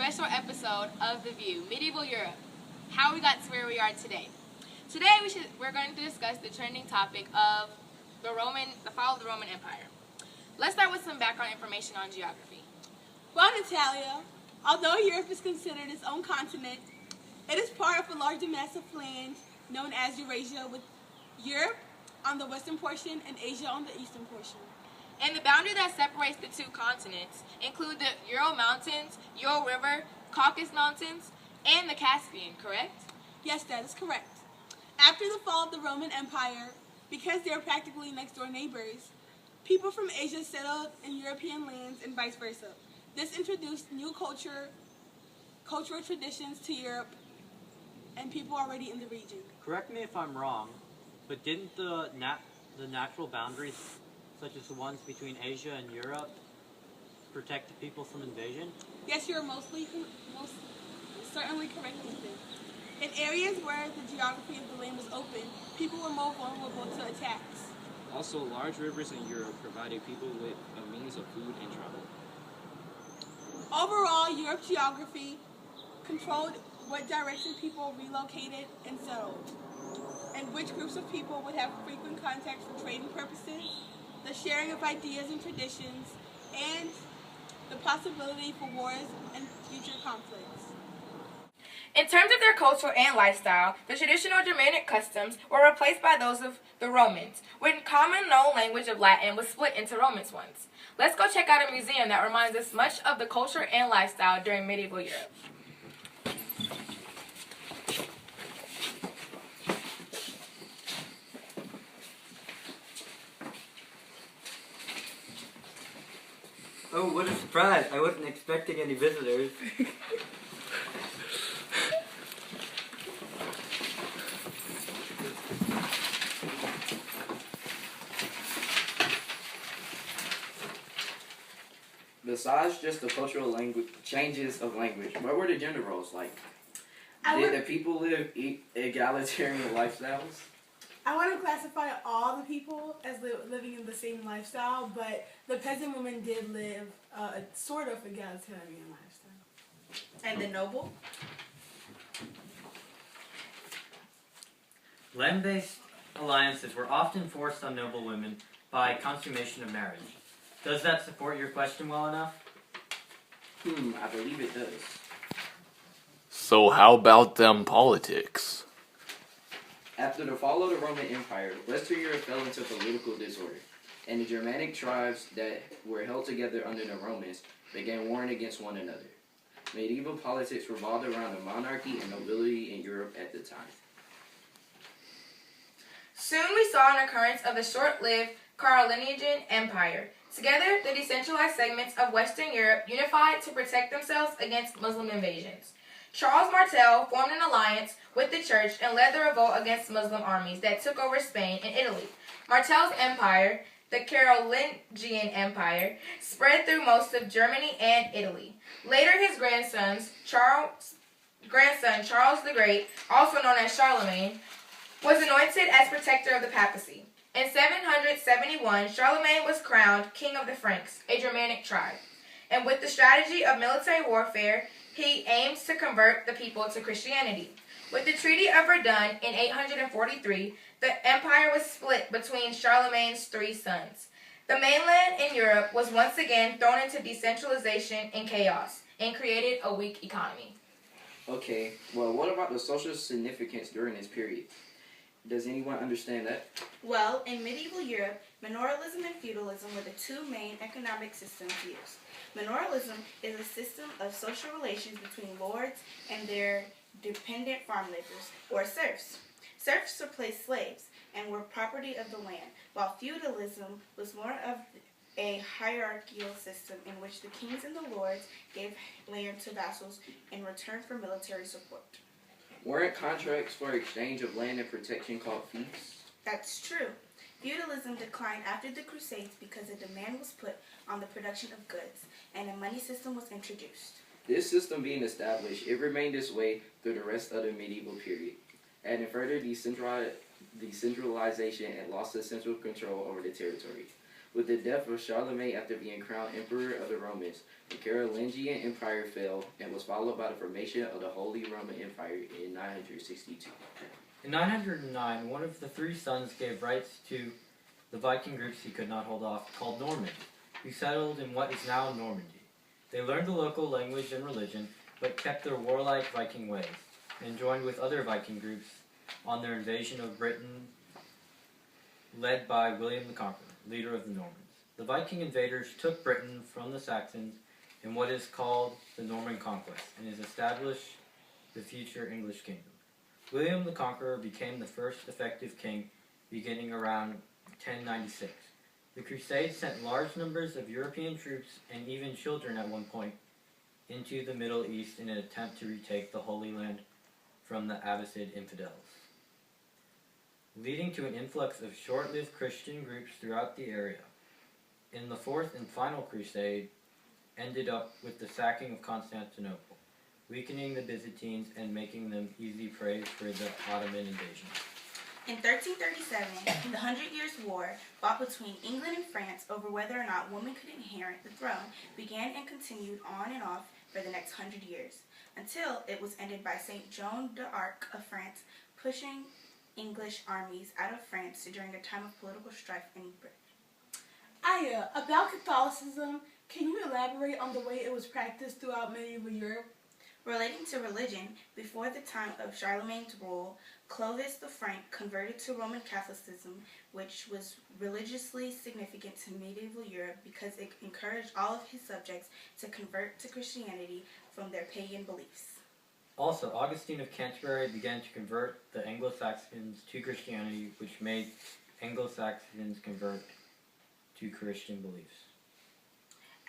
special episode of The View, Medieval Europe, how we got to where we are today. Today we're going to discuss the trending topic of the fall of the Roman Empire. Let's start with some background information on geography. Well, Natalia, although Europe is considered its own continent, it is part of a larger mass of land known as Eurasia, with Europe on the western portion and Asia on the eastern portion. And the boundary that separates the two continents include the Ural Mountains, Ural River, Caucasus Mountains, and the Caspian, correct? Yes, that is correct. After the fall of the Roman Empire, because they are practically next-door neighbors, people from Asia settled in European lands and vice versa. This introduced new cultural traditions to Europe and people already in the region. Correct me if I'm wrong, but didn't the natural boundaries, such as the ones between Asia and Europe, protect the people from invasion? Yes, you're most certainly correct with this. In areas where the geography of the land was open, people were more vulnerable to attacks. Also, large rivers in Europe provided people with a means of food and travel. Overall, Europe's geography controlled what direction people relocated and settled, and which groups of people would have frequent contact for trading purposes, the sharing of ideas and traditions, and the possibility for wars and future conflicts. In terms of their culture and lifestyle, the traditional Germanic customs were replaced by those of the Romans, when common known language of Latin was split into Romance ones. Let's go check out a museum that reminds us much of the culture and lifestyle during medieval Europe. Oh, what a surprise. I wasn't expecting any visitors. Besides just the cultural changes of language, what were the gender roles like? Did the people live egalitarian lifestyles? I want to classify all the people as living in the same lifestyle, but the peasant women did live a sort of egalitarian lifestyle. And the noble? Land-based alliances were often forced on noble women by consummation of marriage. Does that support your question well enough? I believe it does. So how about them politics? After the fall of the Roman Empire, Western Europe fell into political disorder, and the Germanic tribes that were held together under the Romans began warring against one another. Medieval politics revolved around the monarchy and nobility in Europe at the time. Soon we saw an occurrence of the short-lived Carolingian Empire. Together, the decentralized segments of Western Europe unified to protect themselves against Muslim invasions. Charles Martel formed an alliance with the church and led the revolt against Muslim armies that took over Spain and Italy. Martel's empire, the Carolingian Empire, spread through most of Germany and Italy. Later, his grandson Charles the Great, also known as Charlemagne, was anointed as protector of the papacy. In 771, Charlemagne was crowned king of the Franks, a Germanic tribe. And with the strategy of military warfare, he aimed to convert the people to Christianity. With the Treaty of Verdun in 843, the empire was split between Charlemagne's three sons. The mainland in Europe was once again thrown into decentralization and chaos, and created a weak economy. Okay, well, what about the social significance during this period? Does anyone understand that? Well, in medieval Europe, manorialism and feudalism were the two main economic systems used. Manorialism is a system of social relations between lords and their dependent farm laborers, or serfs. Serfs replaced slaves and were property of the land, while feudalism was more of a hierarchical system in which the kings and the lords gave land to vassals in return for military support. Weren't contracts for exchange of land and protection called fiefs? That's true. Feudalism declined after the Crusades because a demand was put on the production of goods, and a money system was introduced. This system being established, it remained this way through the rest of the medieval period, adding further decentralization and loss of central control over the territory. With the death of Charlemagne after being crowned Emperor of the Romans, the Carolingian Empire fell and was followed by the formation of the Holy Roman Empire in 962. In 909, one of the three sons gave rights to the Viking groups he could not hold off, called Normans, who settled in what is now Normandy. They learned the local language and religion, but kept their warlike Viking ways, and joined with other Viking groups on their invasion of Britain, led by William the Conqueror, leader of the Normans. The Viking invaders took Britain from the Saxons in what is called the Norman Conquest, and has established the future English kingdom. William the Conqueror became the first effective king beginning around 1096. The Crusades sent large numbers of European troops, and even children at one point, into the Middle East in an attempt to retake the Holy Land from the Abbasid infidels, leading to an influx of short-lived Christian groups throughout the area. In the fourth and final crusade, ended up with the sacking of Constantinople, weakening the Byzantines and making them easy prey for the Ottoman invasion. In 1337, the 100 Years' War, fought between England and France over whether or not women could inherit the throne, began and continued on and off for the next 100 years, until it was ended by Saint Joan d'Arc of France pushing English armies out of France during a time of political strife in Britain. Aya, about Catholicism, can you elaborate on the way it was practiced throughout medieval Europe? Relating to religion, before the time of Charlemagne's rule, Clovis the Frank converted to Roman Catholicism, which was religiously significant to medieval Europe because it encouraged all of his subjects to convert to Christianity from their pagan beliefs. Also, Augustine of Canterbury began to convert the Anglo-Saxons to Christianity, which made Anglo-Saxons convert to Christian beliefs.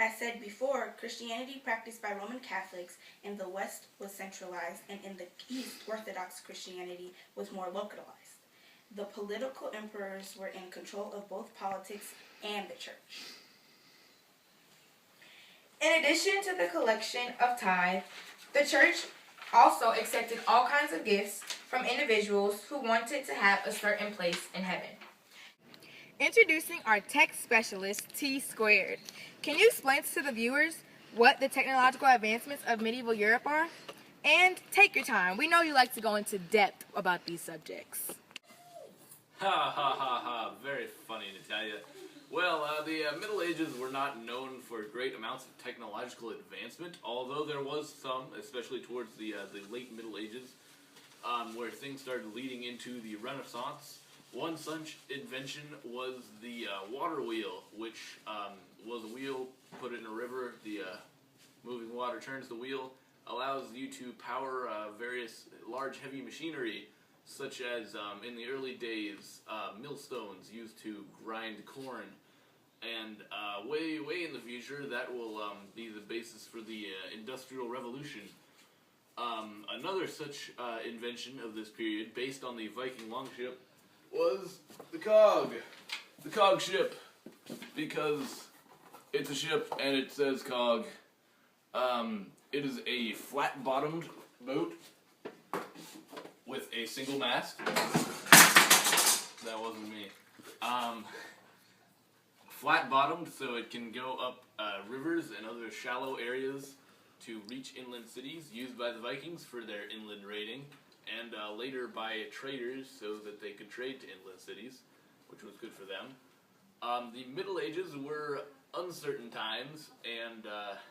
As said before, Christianity practiced by Roman Catholics in the West was centralized, and in the East, Orthodox Christianity was more localized. The political emperors were in control of both politics and the church. In addition to the collection of tithe, the church also accepted all kinds of gifts from individuals who wanted to have a certain place in heaven. Introducing our tech specialist, T Squared. Can you explain to the viewers what the technological advancements of medieval Europe are? And take your time. We know you like to go into depth about these subjects. Ha ha ha ha, very funny Natalia. Well, the Middle Ages were not known for great amounts of technological advancement, although there was some, especially towards the late Middle Ages, where things started leading into the Renaissance. One such invention was the water wheel, which was a wheel, put it in a river, the moving water turns the wheel, allows you to power various large heavy machinery, such as in the early days, millstones used to grind corn, and way in the future that will be the basis for the Industrial Revolution. Another such invention of this period, based on the Viking longship, was the cog ship, because it's a ship and it says cog. It is a flat-bottomed boat with a single mast. That wasn't me. Flat-bottomed, so it can go up rivers and other shallow areas to reach inland cities, used by the Vikings for their inland raiding, and later by traders so that they could trade to inland cities, which was good for them. The Middle Ages were uncertain times and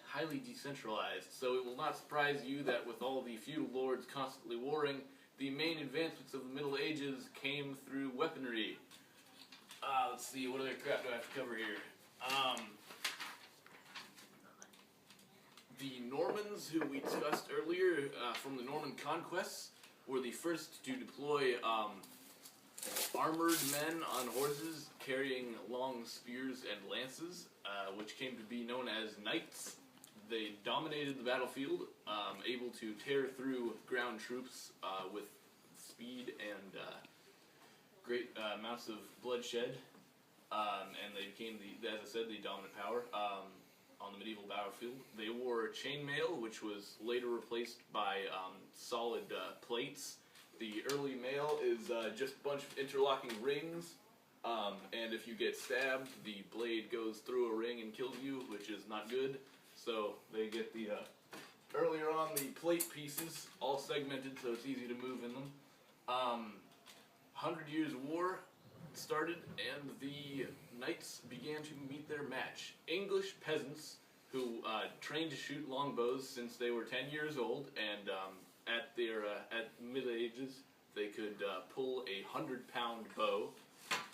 highly decentralized, so it will not surprise you that with all the feudal lords constantly warring, the main advancements of the Middle Ages came through weaponry. Let's see, what other crap do I have to cover here? The Normans, who we discussed earlier from the Norman conquests, were the first to deploy armored men on horses carrying long spears and lances, which came to be known as knights. They dominated the battlefield, able to tear through ground troops with speed and great amounts of bloodshed, and they became, as I said, the dominant power on the medieval battlefield. They wore chainmail, which was later replaced by solid plates. The early mail is just a bunch of interlocking rings And if you get stabbed, the blade goes through a ring and kills you, which is not good. So they get the, earlier on, the plate pieces all segmented so it's easy to move in them. 100 Years' War started and the knights began to meet their match. English peasants who trained to shoot longbows since they were 10 years old, and at middle ages they could pull a 100-pound bow.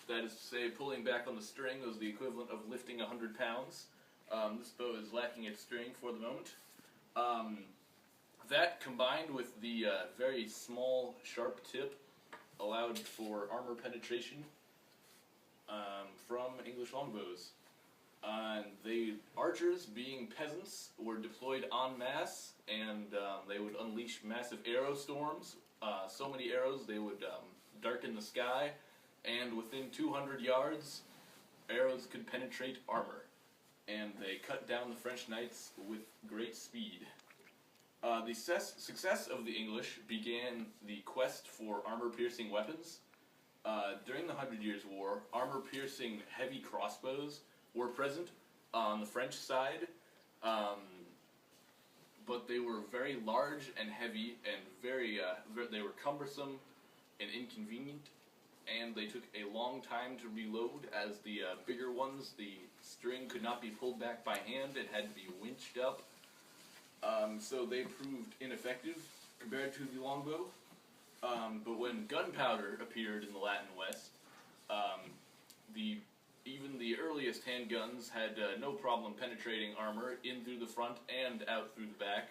That is to say, pulling back on the string was the equivalent of lifting 100 pounds. This bow is lacking its string for the moment. That combined with the very small, sharp tip allowed for armor penetration from English longbows. The archers, being peasants, were deployed en masse, and they would unleash massive arrow storms. So many arrows they would darken the sky, and within 200 yards, arrows could penetrate armor, and they cut down the French knights with great speed. The success of the English began the quest for armor-piercing weapons. During the 100 Years' War, armor-piercing heavy crossbows were present on the French side, but they were very large and heavy, and they were cumbersome and inconvenient, and they took a long time to reload, as the bigger ones, the string could not be pulled back by hand, it had to be winched up. So they proved ineffective compared to the longbow. But when gunpowder appeared in the Latin West, even the earliest handguns had no problem penetrating armor in through the front and out through the back.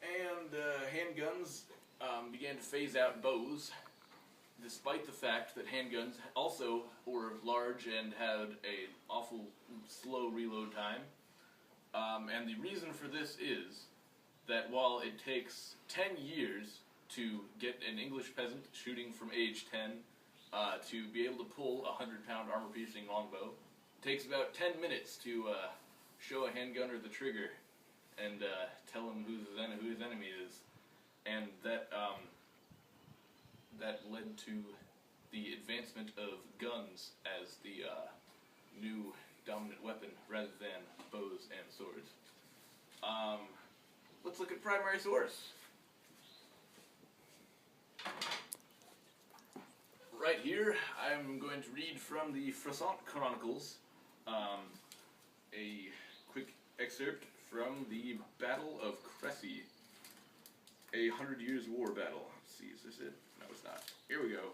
And handguns began to phase out bows, despite the fact that handguns also were large and had an awful slow reload time. And the reason for this is that while it takes 10 years to get an English peasant shooting from age 10 to be able to pull a 100-pound armor-piercing longbow, it takes about 10 minutes to show a handgunner the trigger and tell him who his enemy is. And that led to the advancement of guns as the new dominant weapon rather than bows and swords. Let's look at primary source. Right here, I'm going to read from the Frisant Chronicles, a quick excerpt from the Battle of Crécy, a 100 Years' War battle. Let's see, is this it? No, it's not. Here we go.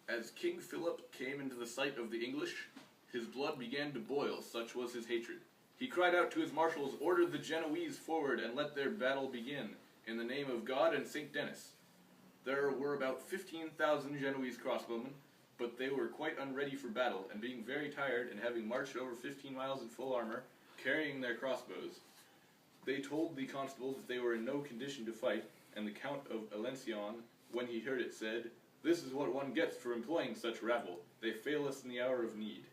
As King Philip came into the sight of the English, his blood began to boil, such was his hatred. He cried out to his marshals, "Order the Genoese forward, and let their battle begin, in the name of God and St. Denis." There were about 15,000 Genoese crossbowmen, but they were quite unready for battle, and being very tired, and having marched over 15 miles in full armor, carrying their crossbows, they told the constable that they were in no condition to fight, and the Count of Alencon, when he heard it, said, "This is what one gets for employing such rabble. They fail us in the hour of need."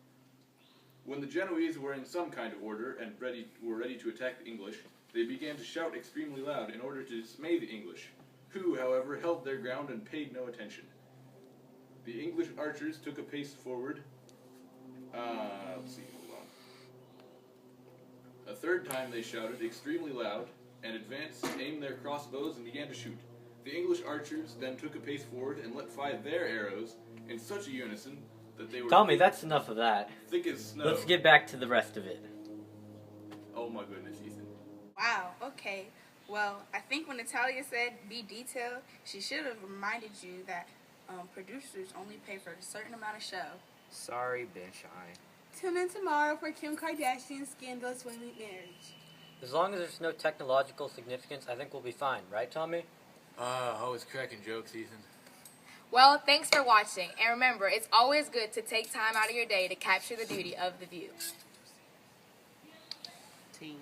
When the Genoese were in some kind of order and were ready to attack the English, they began to shout extremely loud in order to dismay the English, who, however, held their ground and paid no attention. The English archers took a pace forward. Let's see, hold on. A third time they shouted extremely loud, and advanced, aimed their crossbows, and began to shoot. The English archers then took a pace forward and let fly their arrows in such a unison that they were Tommy, that's enough of that. thick as snow. Let's get back to the rest of it. Oh my goodness, Ethan. Wow, okay. Well, I think when Natalia said be detailed, she should have reminded you that producers only pay for a certain amount of show. Sorry, Ben Shy. Tune in tomorrow for Kim Kardashian's scandalous women marriage. As long as there's no technological significance, I think we'll be fine, right, Tommy? Always cracking jokes, Ethan. Well, thanks for watching, and remember, it's always good to take time out of your day to capture the beauty of the view. Ting.